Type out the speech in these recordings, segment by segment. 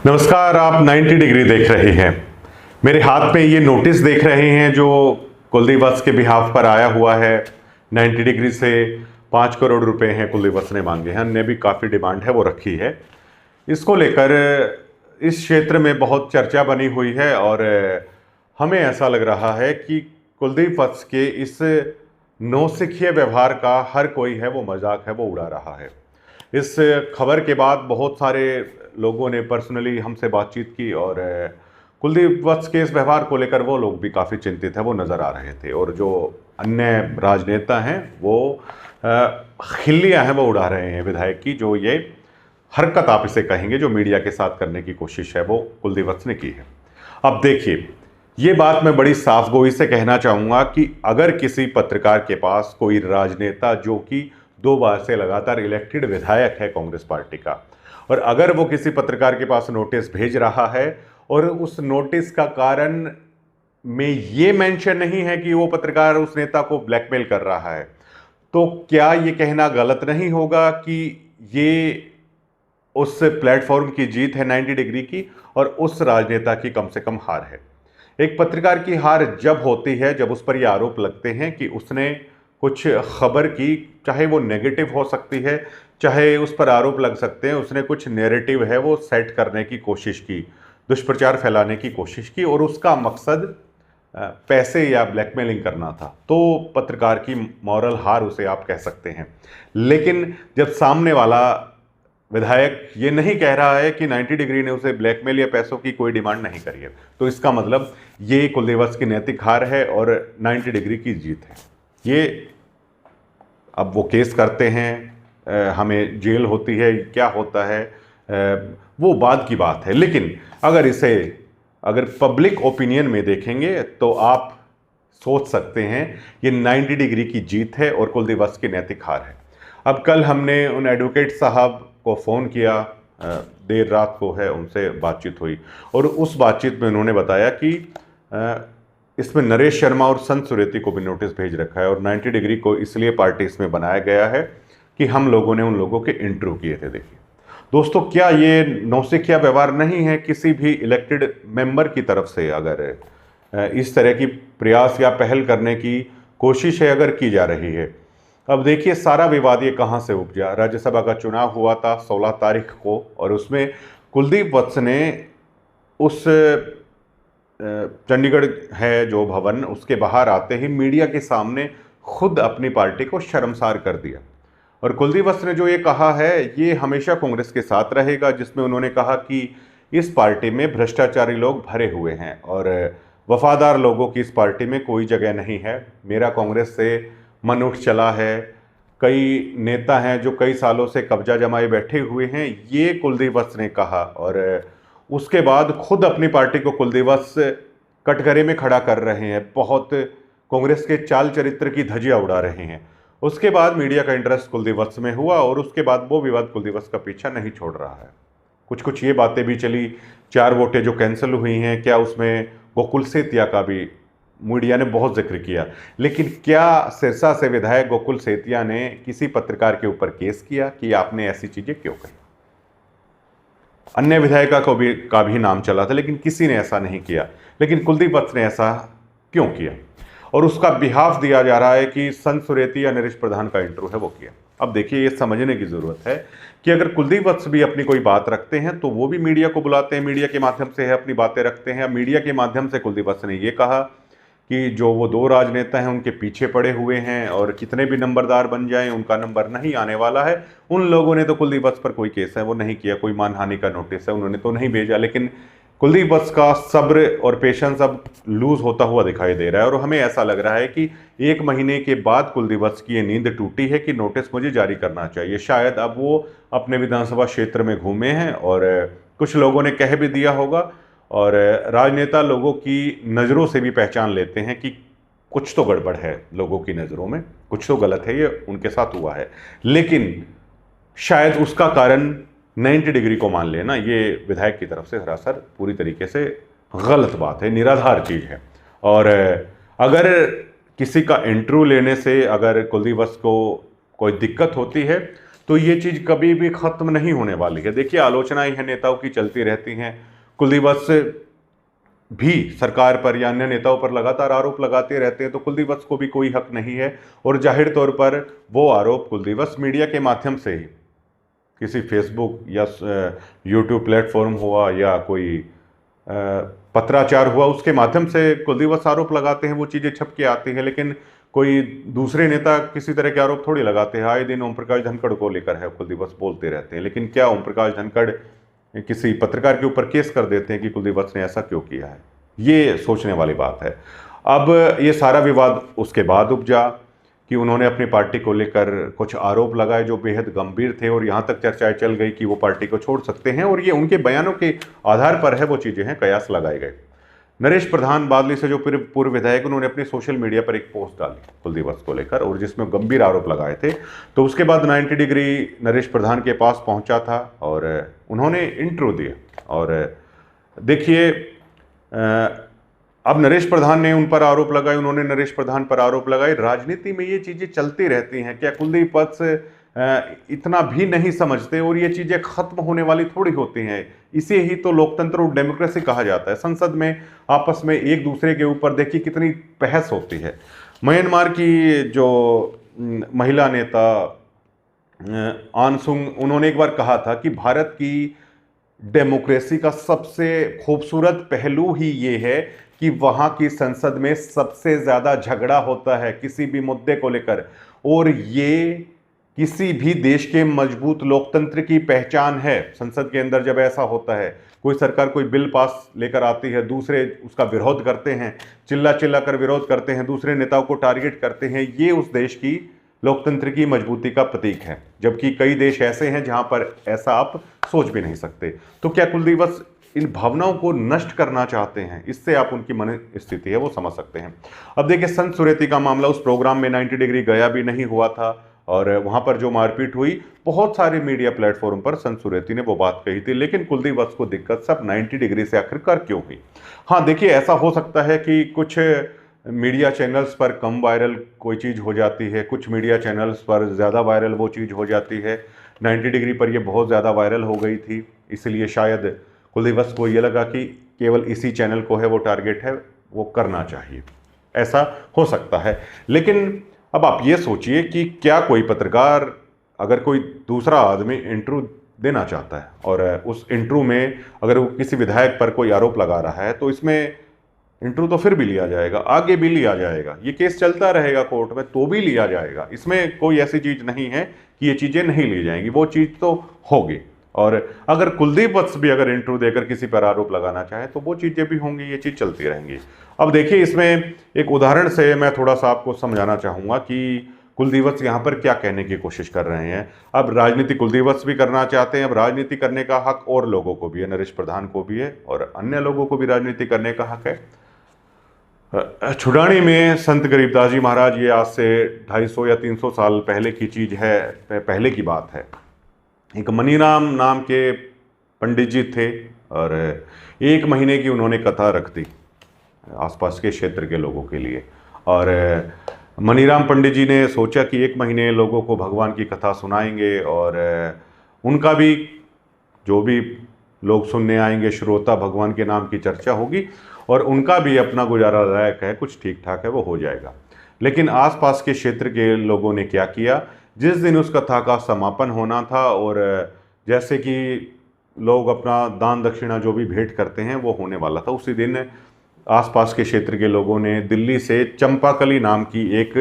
नमस्कार, आप 90 डिग्री देख रहे हैं। मेरे हाथ में ये नोटिस देख रहे हैं जो कुलदीप वत्स के बिहाफ पर आया हुआ है। 90 डिग्री से 5 करोड़ रुपए हैं कुलदीप वत्स ने मांगे हैं। हमने भी काफ़ी डिमांड है वो रखी है। इसको लेकर इस क्षेत्र में बहुत चर्चा बनी हुई है और हमें ऐसा लग रहा है कि कुलदीप वत्स के इस नौसिखिए व्यवहार का हर कोई है वो मजाक है वो उड़ा रहा है। इस खबर के बाद बहुत सारे लोगों ने पर्सनली हमसे बातचीत की और कुलदीप वत्स के इस व्यवहार को लेकर वो लोग भी काफ़ी चिंतित है वो नज़र आ रहे थे। और जो अन्य राजनेता हैं वो खिल्लियाँ हैं वो उड़ा रहे हैं विधायक की, जो ये हरकत आप इसे कहेंगे जो मीडिया के साथ करने की कोशिश है वो कुलदीप वत्स ने की है। अब देखिए, ये बात मैं बड़ी साफगोई से कहना चाहूँगा कि अगर किसी पत्रकार के पास कोई राजनेता जो कि 2 बार से लगातार इलेक्टेड विधायक है कांग्रेस पार्टी का, और अगर वो किसी पत्रकार के पास नोटिस भेज रहा है और उस नोटिस का कारण में ये मेंशन नहीं है कि वो पत्रकार उस नेता को ब्लैकमेल कर रहा है, तो क्या ये कहना गलत नहीं होगा कि ये उस प्लेटफॉर्म की जीत है 90 डिग्री की और उस राजनेता की कम से कम हार है। एक पत्रकार की हार जब होती है जब उस पर ये आरोप लगते हैं कि उसने कुछ खबर की, चाहे वो नेगेटिव हो सकती है, चाहे उस पर आरोप लग सकते हैं उसने कुछ नैरेटिव है वो सेट करने की कोशिश की, दुष्प्रचार फैलाने की कोशिश की और उसका मकसद पैसे या ब्लैकमेलिंग करना था, तो पत्रकार की मॉरल हार उसे आप कह सकते हैं। लेकिन जब सामने वाला विधायक ये नहीं कह रहा है कि 90 डिग्री ने उसे ब्लैकमेल या पैसों की कोई डिमांड नहीं करी है, तो इसका मतलब ये कुलदीप वत्स की नैतिक हार है और 90 डिग्री की जीत है। ये अब वो केस करते हैं, हमें जेल होती है, क्या होता है वो बाद की बात है। लेकिन अगर पब्लिक ओपिनियन में देखेंगे तो आप सोच सकते हैं ये 90 डिग्री की जीत है और कुलदीप वत्स की नैतिक हार है। अब कल हमने उन एडवोकेट साहब को फ़ोन किया, देर रात को है, उनसे बातचीत हुई और उस बातचीत में उन्होंने बताया कि इसमें नरेश शर्मा और संत सुरेती को भी नोटिस भेज रखा है और 90 डिग्री को इसलिए पार्टी इसमें बनाया गया है कि हम लोगों ने उन लोगों के इंटरव्यू किए थे। देखिए दोस्तों, क्या ये नौसिखिया व्यवहार नहीं है किसी भी इलेक्टेड मेंबर की तरफ से? अगर इस तरह की प्रयास या पहल करने की कोशिश है अगर की जा रही है। अब देखिए सारा विवाद ये कहाँ से उपजा। राज्यसभा का चुनाव हुआ था 16 तारीख को और उसमें कुलदीप वत्स ने उस चंडीगढ़ है जो भवन, उसके बाहर आते ही मीडिया के सामने खुद अपनी पार्टी को शर्मसार कर दिया। और कुलदीप वत्स ने जो ये कहा है ये हमेशा कांग्रेस के साथ रहेगा, जिसमें उन्होंने कहा कि इस पार्टी में भ्रष्टाचारी लोग भरे हुए हैं और वफादार लोगों की इस पार्टी में कोई जगह नहीं है। मेरा कांग्रेस से मन उठ चला है, कई नेता हैं जो कई सालों से कब्जा जमाए बैठे हुए हैं, ये कुलदीप वत्स ने कहा। और उसके बाद खुद अपनी पार्टी को कुलदीप वत्स कटघरे में खड़ा कर रहे हैं, बहुत कांग्रेस के चाल चरित्र की धज्जियां उड़ा रहे हैं। उसके बाद मीडिया का इंटरेस्ट कुलदीप वत्स में हुआ और उसके बाद वो विवाद कुलदीप वत्स का पीछा नहीं छोड़ रहा है। कुछ ये बातें भी चली, 4 वोटें जो कैंसिल हुई हैं, क्या उसमें गोकुल सेतिया का भी मीडिया ने बहुत जिक्र किया। लेकिन क्या सिरसा से विधायक गोकुल सेतिया ने किसी पत्रकार के ऊपर केस किया कि आपने ऐसी चीजें क्यों कही? अन्य विधायिका का भी नाम चला था लेकिन किसी ने ऐसा नहीं किया, लेकिन कुलदीप वत्स ने ऐसा क्यों किया? और उसका बिहाफ दिया जा रहा है कि संत सुरेती या नरेश प्रधान का इंटरव्यू है वो किया। अब देखिए ये समझने की जरूरत है कि अगर कुलदीप वत्स भी अपनी कोई बात रखते हैं तो वो भी मीडिया को बुलाते हैं, मीडिया के माध्यम से है अपनी बातें रखते हैं। मीडिया के माध्यम से कुलदीप वत्स ने ये कहा कि जो वो 2 राजनेता हैं उनके पीछे पड़े हुए हैं और कितने भी नंबरदार बन जाएं उनका नंबर नहीं आने वाला है। उन लोगों ने तो कुलदीप वत्स पर कोई केस है वो नहीं किया, कोई मानहानि का नोटिस है उन्होंने तो नहीं भेजा। लेकिन कुलदीप वत्स का सब्र और पेशेंस अब लूज होता हुआ दिखाई दे रहा है और हमें ऐसा लग रहा है कि 1 महीने के बाद कुलदीप वत्स की ये नींद टूटी है कि नोटिस मुझे जारी करना चाहिए। शायद अब वो अपने विधानसभा क्षेत्र में घूमे हैं और कुछ लोगों ने कह भी दिया होगा और राजनेता लोगों की नज़रों से भी पहचान लेते हैं कि कुछ तो गड़बड़ है, लोगों की नज़रों में कुछ तो गलत है, ये उनके साथ हुआ है। लेकिन शायद उसका कारण 90 डिग्री को मान लेना ये विधायक की तरफ से सरासर पूरी तरीके से गलत बात है, निराधार चीज़ है। और अगर किसी का इंटरव्यू लेने से अगर कुलदीप वत्स को कोई दिक्कत होती है तो ये चीज़ कभी भी ख़त्म नहीं होने वाली है। देखिए, आलोचनाएं हैं नेताओं की चलती रहती हैं। कुलदीप वत्स भी सरकार पर या अन्य नेताओं पर लगातार आरोप लगाते रहते हैं, तो कुलदीप वत्स को भी कोई हक नहीं है। और जाहिर तौर पर वो आरोप कुलदीप वत्स मीडिया के माध्यम से ही, किसी फेसबुक या यूट्यूब प्लेटफॉर्म हुआ या कोई पत्राचार हुआ, उसके माध्यम से कुलदीप वत्स आरोप लगाते हैं, वो चीज़ें छप के आती हैं। लेकिन कोई दूसरे नेता किसी तरह के आरोप थोड़ी लगाते हैं। आए दिन ओम प्रकाश धनखड़ को लेकर है कुलदीप वत्स बोलते रहते हैं, लेकिन क्या ओम प्रकाश धनखड़ किसी पत्रकार के ऊपर केस कर देते हैं कि कुलदीप वत्स ने ऐसा क्यों किया है? ये सोचने वाली बात है। अब ये सारा विवाद उसके बाद उपजा कि उन्होंने अपनी पार्टी को लेकर कुछ आरोप लगाए जो बेहद गंभीर थे, और यहाँ तक चर्चाएं चल गई कि वो पार्टी को छोड़ सकते हैं, और ये उनके बयानों के आधार पर है, वो चीज़ें हैं, कयास लगाए गए। नरेश प्रधान बादली से जो पूर्व विधायक, उन्होंने अपनी सोशल मीडिया पर एक पोस्ट डाली कुलदीप वत्स को लेकर, और जिसमें गंभीर आरोप लगाए थे। तो उसके बाद 90 डिग्री नरेश प्रधान के पास पहुंचा था और उन्होंने इंट्रो दिया। और देखिए, अब नरेश प्रधान ने उन पर आरोप लगाए, उन्होंने नरेश प्रधान पर आरोप लगाए। राजनीति में ये चीज़ें चलती रहती हैं। क्या कुलदीप वत्स इतना भी नहीं समझते? और ये चीज़ें खत्म होने वाली थोड़ी होती हैं। इसे ही तो लोकतंत्र और डेमोक्रेसी कहा जाता है। संसद में आपस में एक दूसरे के ऊपर देखिए कितनी बहस होती है। म्यांमार की जो महिला नेता आन सुंग, उन्होंने एक बार कहा था कि भारत की डेमोक्रेसी का सबसे खूबसूरत पहलू ही ये है कि वहाँ की संसद में सबसे ज़्यादा झगड़ा होता है किसी भी मुद्दे को लेकर, और ये किसी भी देश के मजबूत लोकतंत्र की पहचान है। संसद के अंदर जब ऐसा होता है, कोई सरकार कोई बिल पास लेकर आती है, दूसरे उसका विरोध करते हैं, चिल्ला चिल्ला कर विरोध करते हैं, दूसरे नेताओं को टारगेट करते हैं, ये उस देश की लोकतंत्र की मजबूती का प्रतीक है। जबकि कई देश ऐसे हैं जहां पर ऐसा आप सोच भी नहीं सकते। तो क्या कुलदीप वत्स इन भावनाओं को नष्ट करना चाहते हैं? इससे आप उनकी मन स्थिति है वो समझ सकते हैं। अब देखिए, संत सुरेती का मामला, उस प्रोग्राम में 90 डिग्री गया भी नहीं हुआ था, और वहां पर जो मारपीट हुई, बहुत सारे मीडिया प्लेटफॉर्म पर संत सुरेती ने वो बात कही थी, लेकिन कुलदीप वत्स को दिक्कत सब 90 डिग्री से आखिरकार क्यों हुई? हाँ देखिए, ऐसा हो सकता है कि कुछ मीडिया चैनल्स पर कम वायरल कोई चीज़ हो जाती है, कुछ मीडिया चैनल्स पर ज़्यादा वायरल वो चीज़ हो जाती है। 90 डिग्री पर ये बहुत ज़्यादा वायरल हो गई थी, इसलिए शायद कुलदीप वत्स को ये लगा कि केवल इसी चैनल को है वो टारगेट है, वो करना चाहिए। ऐसा हो सकता है। लेकिन अब आप ये सोचिए कि क्या कोई पत्रकार, अगर कोई दूसरा आदमी इंटरव्यू देना चाहता है और उस इंटरव्यू में अगर वो किसी विधायक पर कोई आरोप लगा रहा है, तो इसमें इंटरव्यू तो फिर भी लिया जाएगा, आगे भी लिया जाएगा, ये केस चलता रहेगा कोर्ट में तो भी लिया जाएगा। इसमें कोई ऐसी चीज़ नहीं है कि ये चीज़ें नहीं ली जाएंगी, वो चीज़ तो होगी। और अगर कुलदीप वत्स भी अगर इंटरव्यू देकर किसी पर आरोप लगाना चाहे तो वो चीज़ें भी होंगी, ये चीज़ चलती रहेंगी। अब देखिए, इसमें एक उदाहरण से मैं थोड़ा सा आपको समझाना चाहूँगा कि कुलदीप वत्स यहाँ पर क्या कहने की कोशिश कर रहे हैं। अब राजनीति कुलदीप वत्स भी करना चाहते हैं, अब राजनीति करने का हक और लोगों को भी है, नरेश प्रधान को भी है और अन्य लोगों को भी राजनीति करने का हक है। छुड़ानी में संत गरीबदास जी महाराज, ये आज से 250 या 300 साल पहले की चीज़ है, पहले की बात है। एक मनीराम नाम के पंडित जी थे और 1 महीने की उन्होंने कथा रख दी आसपास के क्षेत्र के लोगों के लिए। और मनीराम पंडित जी ने सोचा कि 1 महीने लोगों को भगवान की कथा सुनाएंगे और उनका भी, जो भी लोग सुनने आएंगे श्रोता, भगवान के नाम की चर्चा होगी और उनका भी अपना गुजारा लायक है, कुछ ठीक ठाक है, वो हो जाएगा। लेकिन आसपास के क्षेत्र के लोगों ने क्या किया, जिस दिन उस कथा का समापन होना था और जैसे कि लोग अपना दान दक्षिणा जो भी भेंट करते हैं वो होने वाला था, उसी दिन आसपास के क्षेत्र के लोगों ने दिल्ली से चंपाकली नाम की एक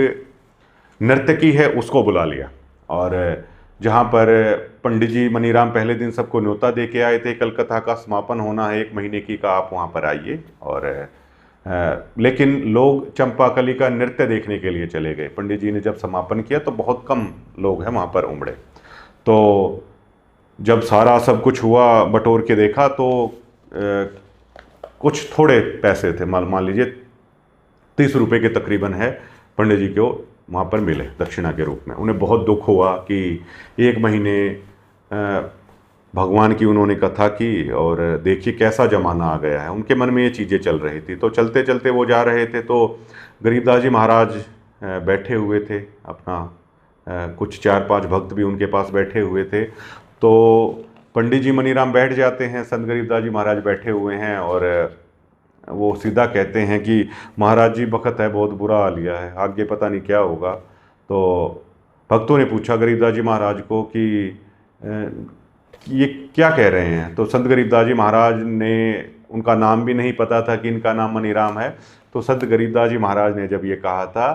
नर्तकी है उसको बुला लिया। और जहाँ पर पंडित जी मनीराम पहले दिन सबको न्योता दे के आए थे, कल कथा का समापन होना है 1 महीने की का, आप वहाँ पर आइए। और लेकिन लोग चंपाकली का नृत्य देखने के लिए चले गए। पंडित जी ने जब समापन किया तो बहुत कम लोग हैं वहाँ पर उमड़े। तो जब सारा सब कुछ हुआ, बटोर के देखा तो कुछ थोड़े पैसे थे, मान लीजिए 30 रुपये के तकरीबन है, पंडित जी को वहाँ पर मिले दक्षिणा के रूप में। उन्हें बहुत दुख हुआ कि 1 महीने भगवान की उन्होंने कथा की और देखिए कैसा ज़माना आ गया है। उनके मन में ये चीज़ें चल रही थी। तो चलते चलते वो जा रहे थे तो गरीबदास जी महाराज बैठे हुए थे, अपना कुछ 4-5 भक्त भी उनके पास बैठे हुए थे। तो पंडित जी मनीराम बैठ जाते हैं, संत गरीबदास जी महाराज बैठे हुए हैं और वो सीधा कहते हैं कि महाराज जी बखत है, बहुत बुरा हाल लिया है, आगे पता नहीं क्या होगा। तो भक्तों ने पूछा गरीबदास जी महाराज को कि ये क्या कह रहे हैं। तो संत गरीबदास जी महाराज ने, उनका नाम भी नहीं पता था कि इनका नाम मनीराम है। तो संत गरीबदास जी महाराज ने जब ये कहा था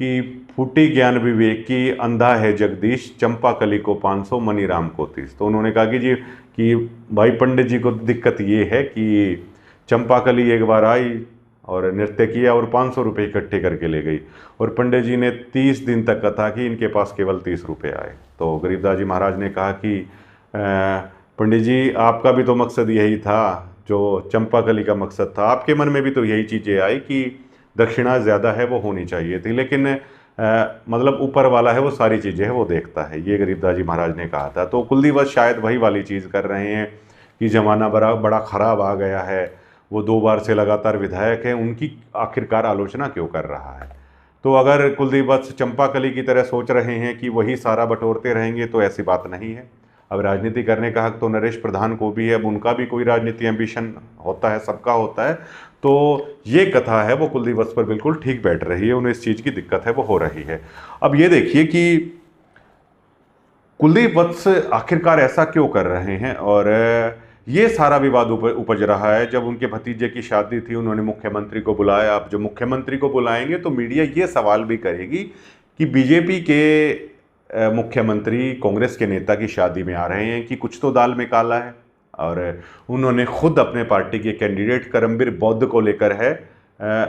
कि फूटी ज्ञान विवेक की, अंधा है जगदीश, चंपा कली को 500 मनीराम को 30। तो उन्होंने कहा कि जी कि भाई पंडित जी को दिक्कत ये है कि चंपा कली एक बार आई और नृत्य किया और 500 रुपये इकट्ठे करके ले गई, और पंडित जी ने 30 दिन तक कथा की, इनके पास केवल 30 रुपये आए। तो गरीबदास जी महाराज ने कहा कि पंडित जी आपका भी तो मकसद यही था, जो चंपा कली का मकसद था, आपके मन में भी तो यही चीज़ें आई कि दक्षिणा ज़्यादा है वो होनी चाहिए थी, लेकिन मतलब ऊपर वाला है वो सारी चीज़ें है वो देखता है, ये गरीबदास जी महाराज ने कहा था। तो कुलदीप शायद वही वाली चीज़ कर रहे हैं कि ज़माना बड़ा ख़राब आ गया है, वो 2 बार से लगातार विधायक हैं, उनकी आखिरकार आलोचना क्यों कर रहा है। तो अगर कुलदीप चंपा कली की तरह सोच रहे हैं कि वही सारा बटोरते रहेंगे तो ऐसी बात नहीं है। अब राजनीति करने का हक तो नरेश प्रधान को भी है, अब उनका भी कोई राजनीति एम्बिशन होता है, सबका होता है। तो ये कथा है वो कुलदीप वत्स पर बिल्कुल ठीक बैठ रही है, उन्हें इस चीज़ की दिक्कत है वो हो रही है। अब ये देखिए कि कुलदीप वत्स आखिरकार ऐसा क्यों कर रहे हैं, और ये सारा विवाद उपज रहा है। जब उनके भतीजे की शादी थी, उन्होंने मुख्यमंत्री को बुलाया। अब जब मुख्यमंत्री को बुलाएंगे तो मीडिया ये सवाल भी करेगी कि बीजेपी के मुख्यमंत्री कांग्रेस के नेता की शादी में आ रहे हैं कि कुछ तो दाल में काला है। और उन्होंने खुद अपने पार्टी के कैंडिडेट करमबीर बौद्ध को लेकर है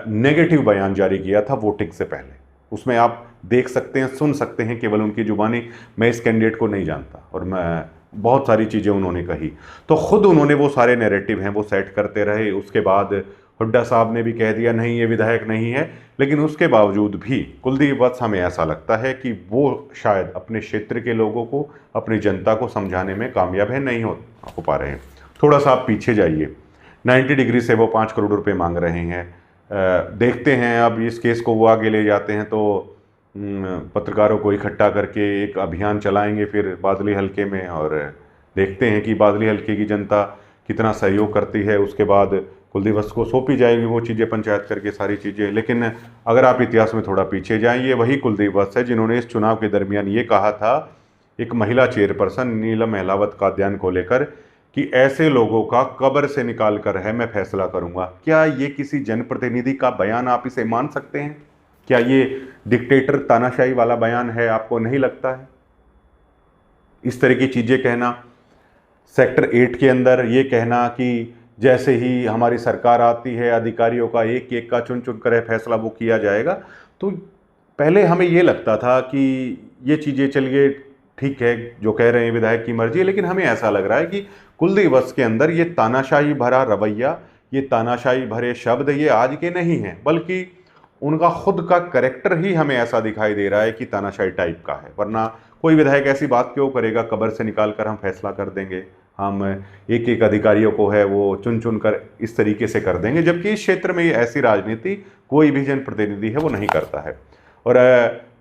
नेगेटिव बयान जारी किया था वोटिंग से पहले। उसमें आप देख सकते हैं, सुन सकते हैं केवल उनकी जुबानी, मैं इस कैंडिडेट को नहीं जानता, और मैं बहुत सारी चीज़ें उन्होंने कही। तो खुद उन्होंने वो सारे नैरेटिव हैं वो सेट करते रहे। उसके बाद हुड्डा साहब ने भी कह दिया नहीं ये विधायक नहीं है, लेकिन उसके बावजूद भी कुलदीप वत्स हमें ऐसा लगता है कि वो शायद अपने क्षेत्र के लोगों को, अपनी जनता को समझाने में कामयाब है, नहीं हो पा रहे हैं। थोड़ा सा आप पीछे जाइए, 90 डिग्री से वो 5 करोड़ रुपए मांग रहे हैं। देखते हैं अब इस केस को वो आगे ले जाते हैं तो पत्रकारों को इकट्ठा करके एक अभियान चलाएंगे फिर बादली हलके में, और देखते हैं कि बादली हलके की जनता कितना सहयोग करती है। उसके बाद कुलदीप वत्स को सौंपी जाएगी वो चीज़ें, पंचायत करके सारी चीज़ें। लेकिन अगर आप इतिहास में थोड़ा पीछे जाएं, ये वही कुलदीप वत्स है जिन्होंने इस चुनाव के दरमियान ये कहा था एक महिला चेयरपर्सन नीलम अहलावत कादयान को लेकर कि ऐसे लोगों का कब्र से निकाल कर है मैं फैसला करूंगा। क्या ये किसी जनप्रतिनिधि का बयान आप इसे मान सकते हैं? क्या ये डिक्टेटर तानाशाही वाला बयान है? आपको नहीं लगता है? इस तरह की चीज़ें कहना, सेक्टर 8 के अंदर ये कहना कि जैसे ही हमारी सरकार आती है अधिकारियों का एक एक का चुन चुन कर फैसला वो किया जाएगा। तो पहले हमें ये लगता था कि ये चीज़ें चलिए ठीक है, जो कह रहे हैं विधायक की मर्जी है, लेकिन हमें ऐसा लग रहा है कि कुलदीप वत्स के अंदर ये तानाशाही भरा रवैया, ये तानाशाही भरे शब्द ये आज के नहीं हैं, बल्कि उनका खुद का कैरेक्टर ही हमें ऐसा दिखाई दे रहा है कि तानाशाही टाइप का है। वरना कोई विधायक ऐसी बात क्यों करेगा, कब्र से निकाल कर हम फैसला कर देंगे, हम एक एक अधिकारियों को है वो चुन चुन कर इस तरीके से कर देंगे, जबकि इस क्षेत्र में ऐसी राजनीति कोई भी जनप्रतिनिधि है वो नहीं करता है। और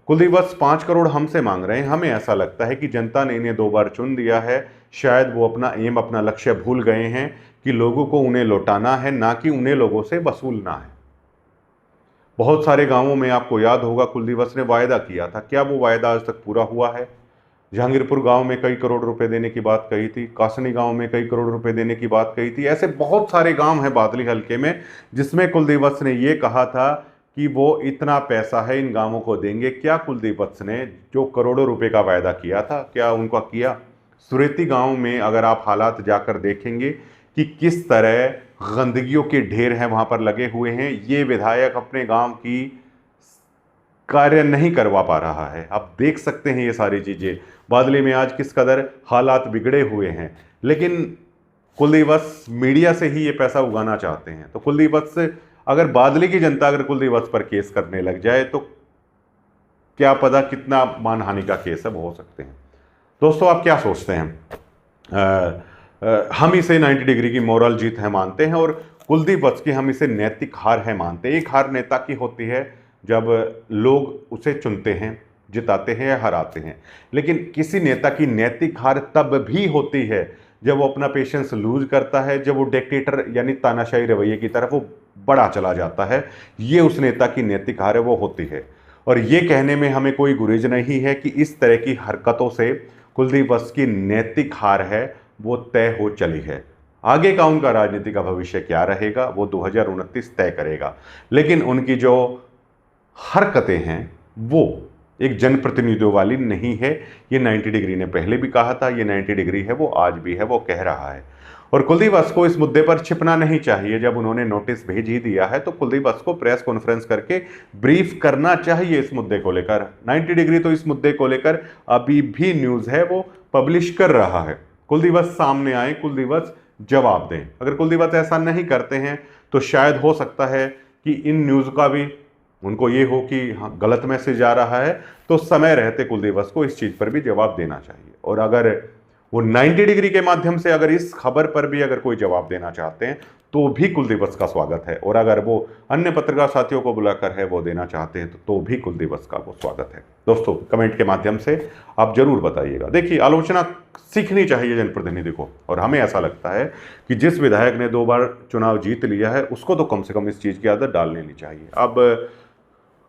कुलदीप वत्स 5 करोड़ हमसे मांग रहे हैं। हमें ऐसा लगता है कि जनता ने इन्हें 2 बार चुन दिया है, शायद वो अपना एम, अपना लक्ष्य भूल गए हैं कि लोगों को उन्हें लौटाना है, ना कि उन्हें लोगों से वसूलना है। बहुत सारे गांवों में आपको याद होगा कुलदीप वत्स ने वायदा किया था, क्या वो वायदा आज तक पूरा हुआ है? जहांगीरपुर गांव में कई करोड़ रुपए देने की बात कही थी, कासनी गांव में कई करोड़ रुपए देने की बात कही थी। ऐसे बहुत सारे गांव हैं बादली हलके में जिसमें कुलदीप वत्स ने ये कहा था कि वो इतना पैसा है इन गांवों को देंगे। क्या कुलदीप वत्स ने जो करोड़ों रुपए का वायदा किया था क्या उनका किया? सुरेती गांव में अगर आप हालात जाकर देखेंगे कि किस तरह गंदगियों के ढेर हैं वहां पर लगे हुए हैं, ये विधायक अपने गांव की कार्य नहीं करवा पा रहा है। आप देख सकते हैं ये सारी चीजें, बादली में आज किस कदर हालात बिगड़े हुए हैं। लेकिन कुलदीप वत्स मीडिया से ही ये पैसा उगाना चाहते हैं। तो कुलदीप वत्स, अगर बादली की जनता अगर कुलदीप वत्स पर केस करने लग जाए तो क्या पता कितना मानहानि का केस है वो हो सकते हैं। दोस्तों आप क्या सोचते हैं? हम इसे 90 डिग्री की मोरल जीत है मानते हैं, और कुलदीप वत्स की हम इसे नैतिक हार है मानते हैं। एक हार नेता की होती है जब लोग उसे चुनते हैं, जिताते हैं या हराते हैं, लेकिन किसी नेता की नैतिक हार तब भी होती है जब वो अपना पेशेंस लूज करता है, जब वो डिक्टेटर यानी तानाशाही रवैये की तरफ वो बढ़ा चला जाता है। ये उस नेता की नैतिक हार है, वो होती है। और ये कहने में हमें कोई गुरेज नहीं है कि इस तरह की हरकतों से कुलदीप वत्स की नैतिक हार है वो तय हो चली है। आगे का उनका राजनीति का भविष्य क्या रहेगा वो 2029 तय करेगा, लेकिन उनकी जो हरकतें हैं वो एक जनप्रतिनिधियों वाली नहीं है। ये 90 डिग्री ने पहले भी कहा था, ये 90 डिग्री है वो आज भी है, वो कह रहा है। और कुलदीप वत्स को इस मुद्दे पर छिपना नहीं चाहिए। जब उन्होंने नोटिस भेज ही दिया है तो कुलदीप वत्स को प्रेस कॉन्फ्रेंस करके ब्रीफ करना चाहिए इस मुद्दे को लेकर। 90 डिग्री तो इस मुद्दे को लेकर अभी भी न्यूज़ है वो पब्लिश कर रहा है। कुलदीप वत्स सामने आए, कुलदीप वत्स जवाब दें। अगर कुलदीप वत्स ऐसा नहीं करते हैं तो शायद हो सकता है कि इन न्यूज़ का भी उनको ये हो कि हाँ गलत मैसेज आ रहा है, तो समय रहते कुलदीप वत्स को इस चीज़ पर भी जवाब देना चाहिए। और अगर वो 90 डिग्री के माध्यम से अगर इस खबर पर भी अगर कोई जवाब देना चाहते हैं तो भी कुलदीप वत्स का स्वागत है। और अगर वो अन्य पत्रकार साथियों को बुलाकर है वो देना चाहते हैं तो भी कुलदीप वत्स का वो स्वागत है। दोस्तों कमेंट के माध्यम से आप जरूर बताइएगा। देखिए, आलोचना सीखनी चाहिए जनप्रतिनिधि को, और हमें ऐसा लगता है कि जिस विधायक ने 2 बार चुनाव जीत लिया है उसको तो कम से कम इस चीज़ की आदत डाल लेनी चाहिए। अब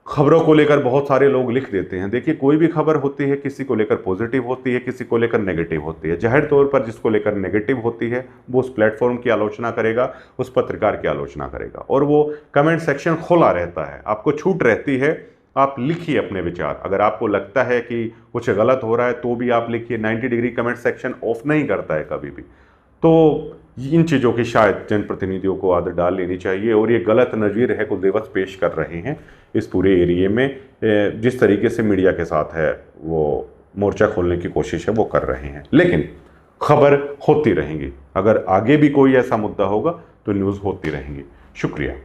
खबरों को लेकर बहुत सारे लोग लिख देते हैं। देखिए, कोई भी खबर होती है, किसी को लेकर पॉजिटिव होती है, किसी को लेकर नेगेटिव होती है। जाहिर तौर पर जिसको लेकर नेगेटिव होती है वो उस प्लेटफॉर्म की आलोचना करेगा, उस पत्रकार की आलोचना करेगा, और वो कमेंट सेक्शन खुला रहता है, आपको छूट रहती है, आप लिखिए अपने विचार। अगर आपको लगता है कि कुछ गलत हो रहा है तो भी आप लिखिए। 90 डिग्री कमेंट सेक्शन ऑफ नहीं करता है कभी भी। तो इन चीज़ों की शायद जनप्रतिनिधियों को आदत डाल लेनी चाहिए। और ये गलत नज़ीर है कुलदीप वत्स पेश कर रहे हैं इस पूरे एरिए में। जिस तरीके से मीडिया के साथ है वो मोर्चा खोलने की कोशिश है वो कर रहे हैं, लेकिन खबर होती रहेंगी। अगर आगे भी कोई ऐसा मुद्दा होगा तो न्यूज़ होती रहेंगी। शुक्रिया।